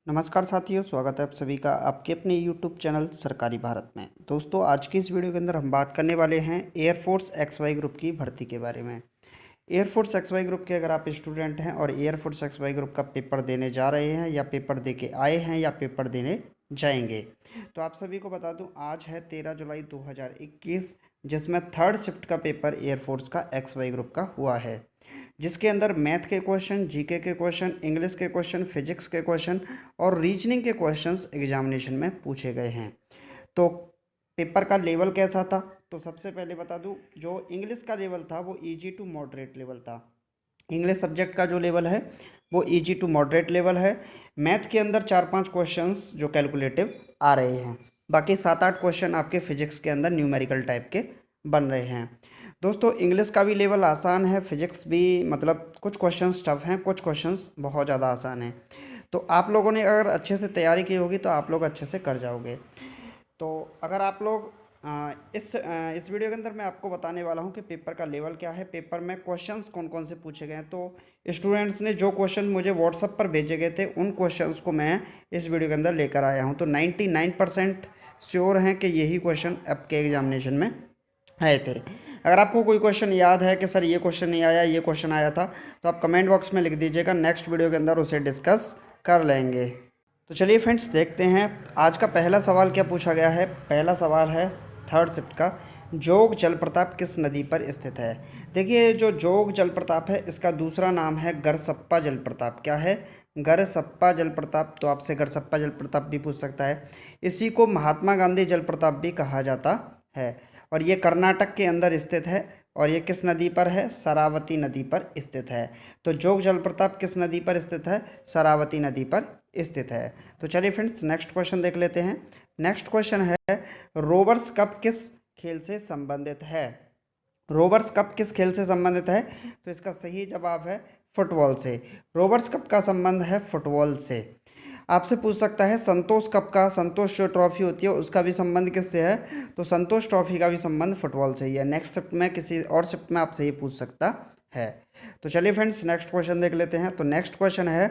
नमस्कार साथियों, स्वागत है आप सभी का आपके अपने यूट्यूब चैनल सरकारी भारत में। दोस्तों, आज की इस वीडियो के अंदर हम बात करने वाले हैं एयरफोर्स एक्स वाई ग्रुप की भर्ती के बारे में। एयरफोर्स एक्स वाई ग्रुप के अगर आप स्टूडेंट हैं और एयरफोर्स एक्स वाई ग्रुप का पेपर देने जा रहे हैं या पेपर दे के आए हैं या पेपर देने जाएंगे, तो आप सभी को बता दूं, आज है 13 जुलाई 2021, जिसमें थर्ड शिफ्ट का पेपर एयरफोर्स का एक्स वाई ग्रुप का हुआ है, जिसके अंदर मैथ के क्वेश्चन, जीके के क्वेश्चन, इंग्लिश के क्वेश्चन, फिजिक्स के क्वेश्चन और रीजनिंग के क्वेश्चंस एग्जामिनेशन में पूछे गए हैं। तो पेपर का लेवल कैसा था? तो सबसे पहले बता दूं, जो इंग्लिश का लेवल था वो इजी टू मॉडरेट लेवल था। इंग्लिश सब्जेक्ट का जो लेवल है वो इजी टू मॉडरेट लेवल है। मैथ के अंदर 4-5 क्वेश्चंस जो कैलकुलेटिव आ रहे हैं, बाकी 7-8 क्वेश्चन आपके फिजिक्स के अंदर न्यूमेरिकल टाइप के बन रहे हैं। दोस्तों, इंग्लिश का भी लेवल आसान है, फिजिक्स भी मतलब कुछ क्वेश्चंस टफ हैं, कुछ क्वेश्चंस बहुत ज़्यादा आसान हैं। तो आप लोगों ने अगर अच्छे से तैयारी की होगी तो आप लोग अच्छे से कर जाओगे। तो अगर आप लोग इस वीडियो के अंदर मैं आपको बताने वाला हूं कि पेपर का लेवल क्या है, पेपर में क्वेश्चंस कौन कौन से पूछे गए हैं। तो स्टूडेंट्स ने जो क्वेश्चन मुझे व्हाट्सएप पर भेजे गए थे उन क्वेश्चंस को मैं इस वीडियो के अंदर लेकर आया हूं। तो 99% श्योर हैं कि यही क्वेश्चन आपके एग्जामिनेशन में आए थे। अगर आपको कोई क्वेश्चन याद है कि सर ये क्वेश्चन नहीं आया, ये क्वेश्चन आया था, तो आप कमेंट बॉक्स में लिख दीजिएगा, नेक्स्ट वीडियो के अंदर उसे डिस्कस कर लेंगे। तो चलिए फ्रेंड्स, देखते हैं आज का पहला सवाल क्या पूछा गया है। पहला सवाल है थर्ड शिफ्ट का, जोग जलप्रपात किस नदी पर स्थित है? देखिए, जो जोग जलप्रपात है इसका दूसरा नाम है गरसप्पा जलप्रपात। क्या है? गरसप्पा जलप्रपात। तो आपसे गरसप्पा जलप्रपात भी पूछ सकता है। इसी को महात्मा गांधी जलप्रपात भी कहा जाता है और ये कर्नाटक के अंदर स्थित है। और ये किस नदी पर है? शरावती नदी पर स्थित है। तो जोग जलप्रपात किस नदी पर स्थित है? शरावती नदी पर स्थित है। तो चलिए फ्रेंड्स, नेक्स्ट क्वेश्चन देख लेते हैं। नेक्स्ट क्वेश्चन है, रोवर्स कप किस खेल से संबंधित है? रोवर्स कप किस खेल से संबंधित है? तो इसका सही जवाब है फुटबॉल से। रोवर्स कप का संबंध है फुटबॉल से। आपसे पूछ सकता है संतोष कप का, संतोष जो ट्रॉफी होती है उसका भी संबंध किससे है? तो संतोष ट्रॉफी का भी संबंध फुटबॉल से ही है। नेक्स्ट शिफ्ट में किसी और शिफ्ट में आपसे ये पूछ सकता है। तो चलिए फ्रेंड्स, नेक्स्ट क्वेश्चन देख लेते हैं। तो नेक्स्ट क्वेश्चन है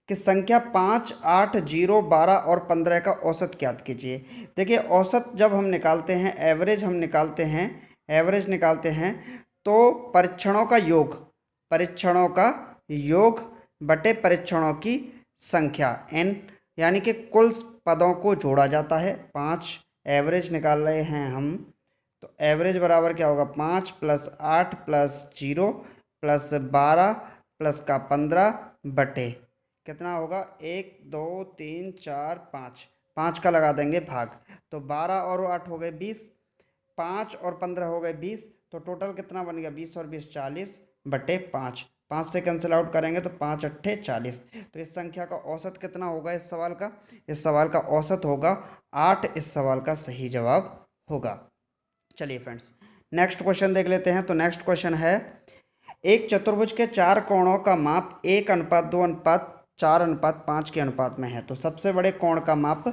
कि संख्या 5, 8, 0, 12 और 15 का औसत ज्ञात कीजिए। देखिए, औसत जब हम निकालते हैं, एवरेज हम निकालते हैं, एवरेज निकालते हैं, तो परीक्षणों का योग बटे परीक्षणों की संख्या n, यानी कि कुल पदों को जोड़ा जाता है। 5 एवरेज निकाल रहे हैं हम, तो एवरेज बराबर क्या होगा? 5 + 8 + 0 + 12 + का 15 बटे कितना होगा? 1, 2, 3, 4, 5, 5 का लगा देंगे भाग। तो 12 और 8 हो गए 20, 5 और 15 हो गए 20, तो टोटल कितना बन गया? 20 और 20 40 बटे 5। 5 से कैंसिल आउट करेंगे तो 5 अट्ठे 40। तो इस संख्या का औसत कितना होगा इस सवाल का? इस सवाल का औसत होगा 8। इस सवाल का सही जवाब होगा। चलिए फ्रेंड्स, नेक्स्ट क्वेश्चन देख लेते हैं। तो नेक्स्ट क्वेश्चन है, एक चतुर्भुज के 4 कोणों का माप 1:2:4:5 के अनुपात में है। तो सबसे बड़े कोण का माप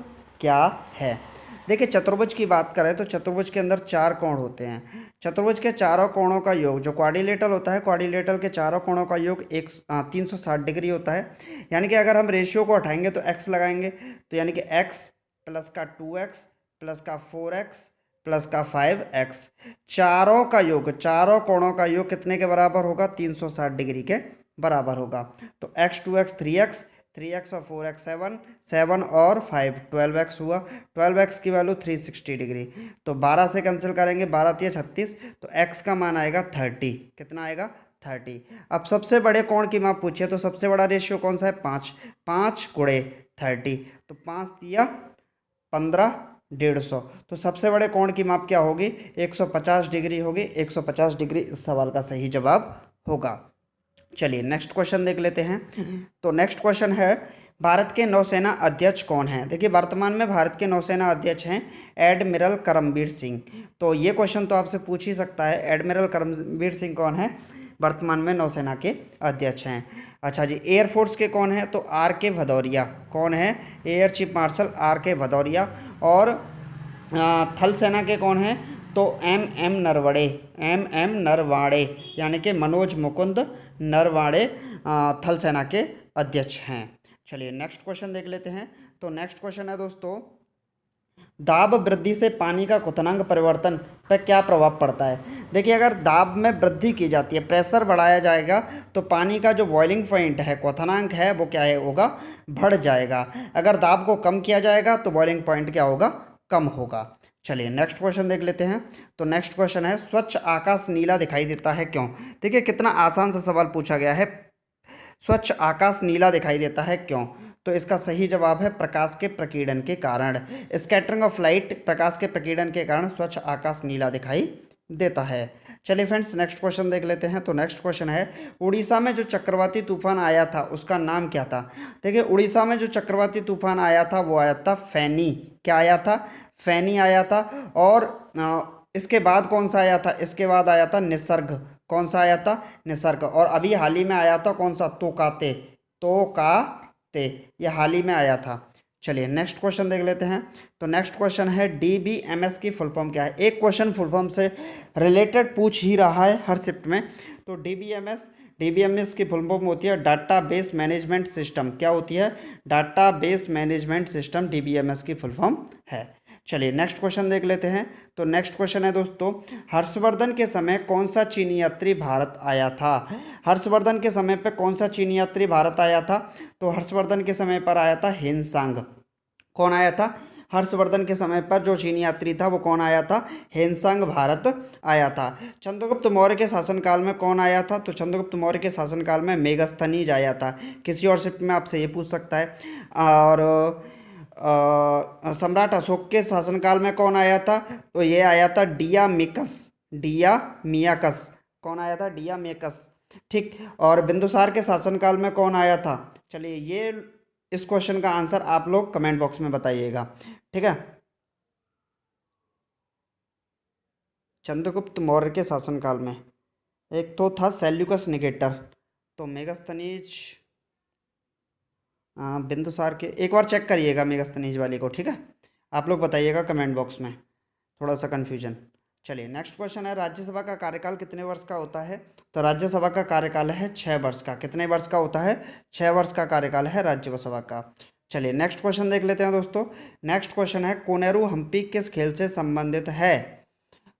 क्या है? देखिए, चतुर्भुज की बात करें तो चतुर्भुज के अंदर 4 कोण होते हैं। चतुर्भुज के चारों कोणों का योग, जो क्वाड्रिलेटरल होता है, क्वाड्रिलेटरल के चारों कोणों का योग 360 डिग्री होता है। यानी कि अगर हम रेशियो को हटाएंगे तो x लगाएंगे, तो यानी कि x प्लस का 2x प्लस का 4x प्लस का 5x, चारों का योग, चारों कोणों का योग कितने के बराबर होगा? 360 डिग्री के बराबर होगा। तो x 2x 3x, 3x और 4x 7, 7 और 5 12x हुआ। 12x की वैल्यू 360 डिग्री। तो 12 से कैंसिल करेंगे, 12 × 36, तो x का मान आएगा 30। कितना आएगा? 30। अब सबसे बड़े कोण की माप पूछिए, तो सबसे बड़ा रेशियो कौन सा है? 5, 5 × 30, तो 5 × 15 150। तो सबसे बड़े कोण की माप क्या होगी? 150 डिग्री होगी। 150 डिग्री इस सवाल का सही जवाब होगा। चलिए नेक्स्ट क्वेश्चन देख लेते हैं। तो नेक्स्ट क्वेश्चन है, भारत के नौसेना अध्यक्ष कौन है? देखिए, वर्तमान में भारत के नौसेना अध्यक्ष हैं एडमिरल करमबीर सिंह। तो ये क्वेश्चन तो आपसे पूछ ही सकता है, एडमिरल करमबीर सिंह कौन है? वर्तमान में नौसेना के अध्यक्ष हैं। अच्छा जी, एयरफोर्स के कौन है? तो आर के भदौरिया। कौन है? एयर चीफ मार्शल आर के भदौरिया। और थल सेना के कौन हैं? तो एम एम नरवाड़े, यानी कि मनोज मुकुंद नरवाड़े थल सेना के अध्यक्ष हैं। चलिए नेक्स्ट क्वेश्चन देख लेते हैं। तो नेक्स्ट क्वेश्चन है दोस्तों, दाब वृद्धि से पानी का क्वथनांक परिवर्तन पर क्या प्रभाव पड़ता है। देखिए, अगर दाब में वृद्धि की जाती है, प्रेशर बढ़ाया जाएगा, तो पानी का जो बॉइलिंग पॉइंट है, क्वथनांक है, वो क्या है होगा, बढ़ जाएगा। अगर दाब को कम किया जाएगा तो बॉइलिंग पॉइंट क्या होगा, कम होगा। चलिए नेक्स्ट क्वेश्चन देख लेते हैं। तो नेक्स्ट क्वेश्चन है, स्वच्छ आकाश नीला दिखाई देता है क्यों। देखिए कितना आसान सा सवाल पूछा गया है, स्वच्छ आकाश नीला दिखाई देता है क्यों। तो इसका सही जवाब है प्रकाश के प्रकीर्णन के कारण। स्कैटरिंग ऑफ लाइट, प्रकाश के प्रकीर्णन के कारण स्वच्छ आकाश नीला दिखाई देता है। चलिए फ्रेंड्स नेक्स्ट क्वेश्चन देख लेते हैं। तो नेक्स्ट क्वेश्चन है, उड़ीसा में जो चक्रवाती तूफान आया था उसका नाम क्या था। देखिए उड़ीसा में जो चक्रवाती तूफान आया था वो आया था फैनी। क्या आया था, फैनी आया था। और इसके बाद कौन सा आया था, इसके बाद आया था निसर्ग। कौन सा आया था, निसर्ग। और अभी हाल ही में आया था कौन सा, तोकाते। तोकाते, ये हाल ही में आया था। चलिए नेक्स्ट क्वेश्चन देख लेते हैं। तो नेक्स्ट क्वेश्चन है, डीबीएमएस की फुल फॉर्म क्या है। एक क्वेश्चन फुल फॉर्म से रिलेटेड पूछ ही रहा है हर शिफ्ट में। तो डीबीएमएस की फुल फॉर्म होती है डाटाबेस मैनेजमेंट सिस्टम। क्या होती है, डाटाबेस मैनेजमेंट सिस्टम डीबीएमएस की फुल फॉर्म है। चलिए नेक्स्ट क्वेश्चन देख लेते हैं। तो नेक्स्ट क्वेश्चन है दोस्तों, हर्षवर्धन के समय कौन सा चीनी यात्री भारत आया था। हर्षवर्धन के समय पे कौन सा चीनी यात्री भारत आया था। तो हर्षवर्धन के समय पर आया था हेनसांग। कौन आया था, हर्षवर्धन के समय पर जो चीनी यात्री था वो कौन आया था, हेनसांग भारत आया था। चंद्रगुप्त मौर्य के शासनकाल में कौन आया था। तो चंद्रगुप्त मौर्य के शासनकाल में मेगस्थनीज आया था। किसी और शिफ्ट में आपसे ये पूछ सकता है। और सम्राट अशोक के शासनकाल में कौन आया था। तो ये आया था डियामिकस। डियामियाकस, कौन आया था, डियामिकस। ठीक। और बिंदुसार के शासनकाल में कौन आया था। चलिए ये इस क्वेश्चन का आंसर आप लोग कमेंट बॉक्स में बताइएगा। ठीक है, चंद्रगुप्त मौर्य के शासनकाल में एक तो था सेल्यूकस निकेटर। तो मेगस्थनीज बिंदुसार के, एक बार चेक करिएगा मेगस्थनीज वाली को। ठीक है, आप लोग बताइएगा कमेंट बॉक्स में, थोड़ा सा कन्फ्यूजन। चलिए नेक्स्ट क्वेश्चन है, राज्यसभा का कार्यकाल कितने वर्ष का होता है। तो राज्यसभा का कार्यकाल है 6 वर्ष का। कितने वर्ष का होता है, 6 वर्ष का कार्यकाल है राज्यसभा का। चलिए नेक्स्ट क्वेश्चन देख लेते हैं दोस्तों। नेक्स्ट क्वेश्चन है, कोनेरू हम्पी किस खेल से संबंधित है।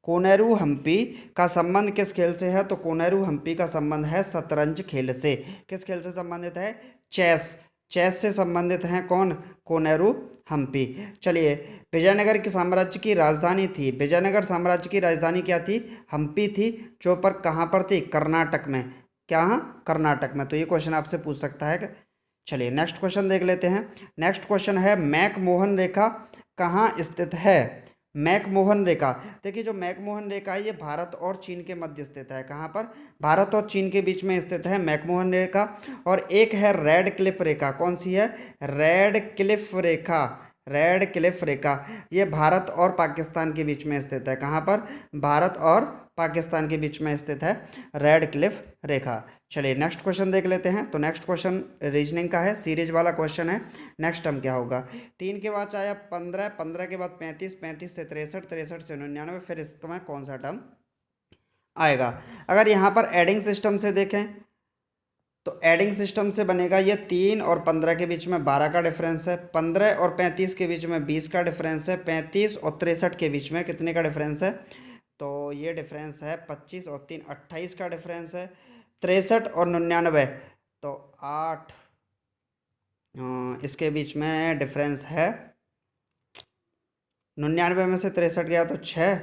कोनेरू हम्पी का संबंध किस खेल से है। तो कोनेरू हम्पी का संबंध है शतरंज खेल से। किस खेल से संबंधित है, चेस। चेस से संबंधित हैं कौन, कोनेरू हम्पी। चलिए, विजयनगर के साम्राज्य की राजधानी थी, विजयनगर साम्राज्य की राजधानी क्या थी, हम्पी थी। जो पर कहाँ पर थी, कर्नाटक में। क्या, कर्नाटक में। तो ये क्वेश्चन आपसे पूछ सकता है। चलिए नेक्स्ट क्वेश्चन देख लेते हैं। नेक्स्ट क्वेश्चन है, मैकमोहन रेखा कहाँ स्थित है। मैकमोहन रेखा, देखिए जो मैकमोहन रेखा है ये भारत और चीन के मध्य स्थित है। कहाँ पर, भारत और चीन के बीच में स्थित है मैकमोहन रेखा। और एक है रेड क्लिफ रेखा। कौन सी है, रेड क्लिफ रेखा। रेड क्लिफ रेखा ये भारत और पाकिस्तान के बीच में स्थित है। कहाँ पर, भारत और पाकिस्तान के बीच में स्थित है रेड क्लिफ रेखा। चलिए नेक्स्ट क्वेश्चन देख लेते हैं। तो नेक्स्ट क्वेश्चन रीजनिंग का है, सीरीज वाला क्वेश्चन है। नेक्स्ट टर्म क्या होगा, 3 के बाद आया 15, 15 के बाद 35, 35 से 63, 63 से 99, फिर इसमें कौन सा टर्म आएगा। अगर यहाँ पर एडिंग सिस्टम से देखें तो एडिंग सिस्टम से बनेगा ये 3 और 15 के बीच में 12 का डिफरेंस है, 15 और 35 के बीच में 20 का डिफरेंस है, 35 और 63 के बीच में कितने का डिफरेंस है। तो ये डिफरेंस है 25 और 3 28 का डिफरेंस है। 63 और 99 तो 8, इसके बीच में डिफरेंस है। 99 में से 63 गया तो 6,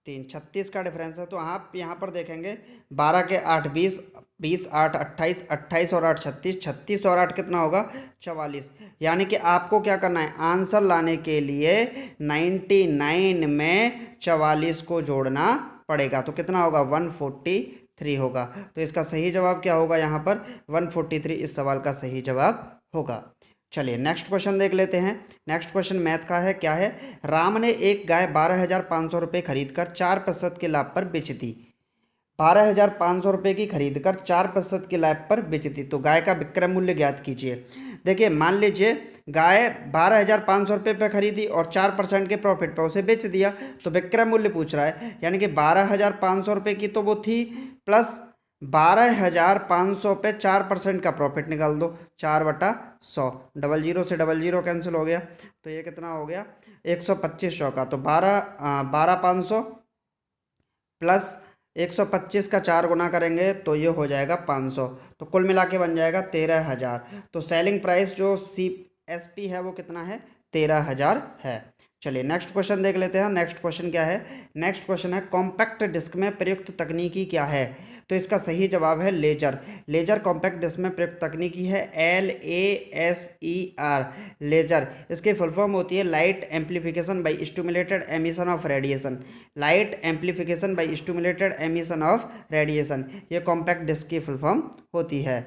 3 36 का डिफरेंस है। तो आप यहाँ पर देखेंगे 12 के 8 20, 20 8 28, 28 और 8 36, 36 और 8 कितना होगा, 44। यानी कि आपको क्या करना है, आंसर लाने के लिए 99 में 44 को जोड़ना पड़ेगा। तो कितना होगा, 143 होगा। तो इसका सही जवाब क्या होगा, यहाँ पर 143 इस सवाल का सही जवाब होगा। चलिए नेक्स्ट क्वेश्चन देख लेते हैं। नेक्स्ट क्वेश्चन मैथ का है। क्या है, राम ने एक गाय 12,500 रुपये खरीद कर 4% के लाभ पर बेच दी। 12,500 रुपये की खरीद कर 4% के लाभ पर बेच दी। तो गाय का विक्रय मूल्य ज्ञात कीजिए। देखिए मान लीजिए गाय 12,500 रुपये पर खरीदी और 4% के प्रॉफिट पर उसे बेच दिया। तो विक्रय मूल्य पूछ रहा है, यानी कि 12,500 रुपये की तो वो थी, प्लस 12,500 पे 4% का प्रॉफिट निकाल दो, 4/100, डबल जीरो से डबल जीरो कैंसिल हो गया, तो ये कितना हो गया 125 का। तो 12,500 प्लस 125 का 4 गुना करेंगे तो ये हो जाएगा 500, तो कुल मिला के बन जाएगा 13,000। तो सेलिंग प्राइस जो CSP है वो कितना है, 13,000 है। चलिए नेक्स्ट क्वेश्चन देख लेते हैं। नेक्स्ट क्वेश्चन क्या है, नेक्स्ट क्वेश्चन है कॉम्पैक्ट डिस्क में प्रयुक्त तकनीकी क्या है। तो इसका सही जवाब है लेजर। लेजर कॉम्पैक्ट डिस्क में प्रयुक्त तकनीकी है LASER, लेजर। इसकी फुल फॉर्म होती है light amplification by stimulated emission of radiation. Light amplification by stimulated emission of radiation, ये कॉम्पैक्ट डिस्क की फुल फॉर्म होती है,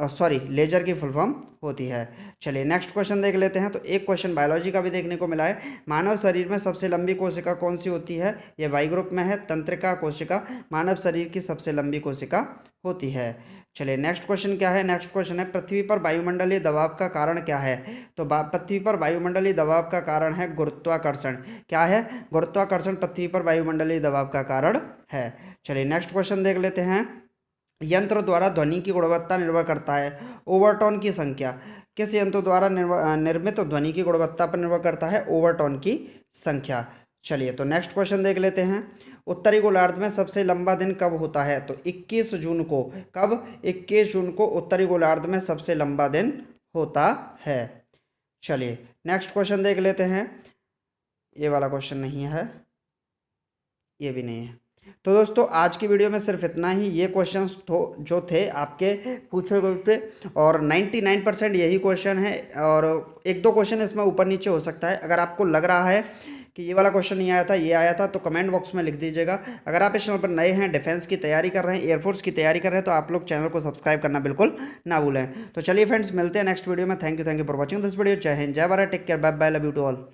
सॉरी लेजर की फुल फॉर्म होती है। चलिए नेक्स्ट क्वेश्चन देख लेते हैं। तो एक क्वेश्चन बायोलॉजी का भी देखने को मिला है, मानव शरीर में सबसे लंबी कोशिका कौन सी होती है। ये वाई ग्रुप में है, तंत्रिका कोशिका मानव शरीर की सबसे लंबी कोशिका होती है। चलिए नेक्स्ट क्वेश्चन क्या है, नेक्स्ट क्वेश्चन है पृथ्वी पर वायुमंडलीय दबाव का कारण क्या है। तो पृथ्वी पर वायुमंडलीय दबाव का कारण है गुरुत्वाकर्षण। क्या है, गुरुत्वाकर्षण पृथ्वी पर वायुमंडलीय दबाव का कारण है। चलिए नेक्स्ट क्वेश्चन देख लेते हैं। यंत्र द्वारा ध्वनि की गुणवत्ता निर्भर करता है ओवरटोन की संख्या। किस यंत्र द्वारा निर्मित ध्वनि की गुणवत्ता पर निर्भर करता है ओवरटोन की संख्या। चलिए तो नेक्स्ट क्वेश्चन देख लेते हैं। उत्तरी गोलार्ध में सबसे लंबा दिन कब होता है। तो 21 जून को, कब, 21 जून को उत्तरी गोलार्ध में सबसे लंबा दिन होता है। चलिए नेक्स्ट क्वेश्चन देख लेते हैं। ये वाला क्वेश्चन नहीं है, ये भी नहीं है। तो दोस्तों आज की वीडियो में सिर्फ इतना ही। ये क्वेश्चंस जो थे आपके पूछे गए थे, और 99% यही क्वेश्चन है, और एक दो क्वेश्चन इसमें ऊपर नीचे हो सकता है। अगर आपको लग रहा है कि ये वाला क्वेश्चन नहीं आया था, ये आया था, तो कमेंट बॉक्स में लिख दीजिएगा। अगर आप इस चैनल पर नए हैं, डिफेंस की तैयारी कर रहे हैं, एयरफोर्स की तैयारी कर रहे हैं, तो आप लोग चैनल को सब्सक्राइब करना बिल्कुल ना भूलें। तो चलिए फ्रेंड्स, मिलते हैं नेक्स्ट वीडियो में। Thank you for watching this video. जय हिंद, जय Bharat, take care, bye bye, love you to all.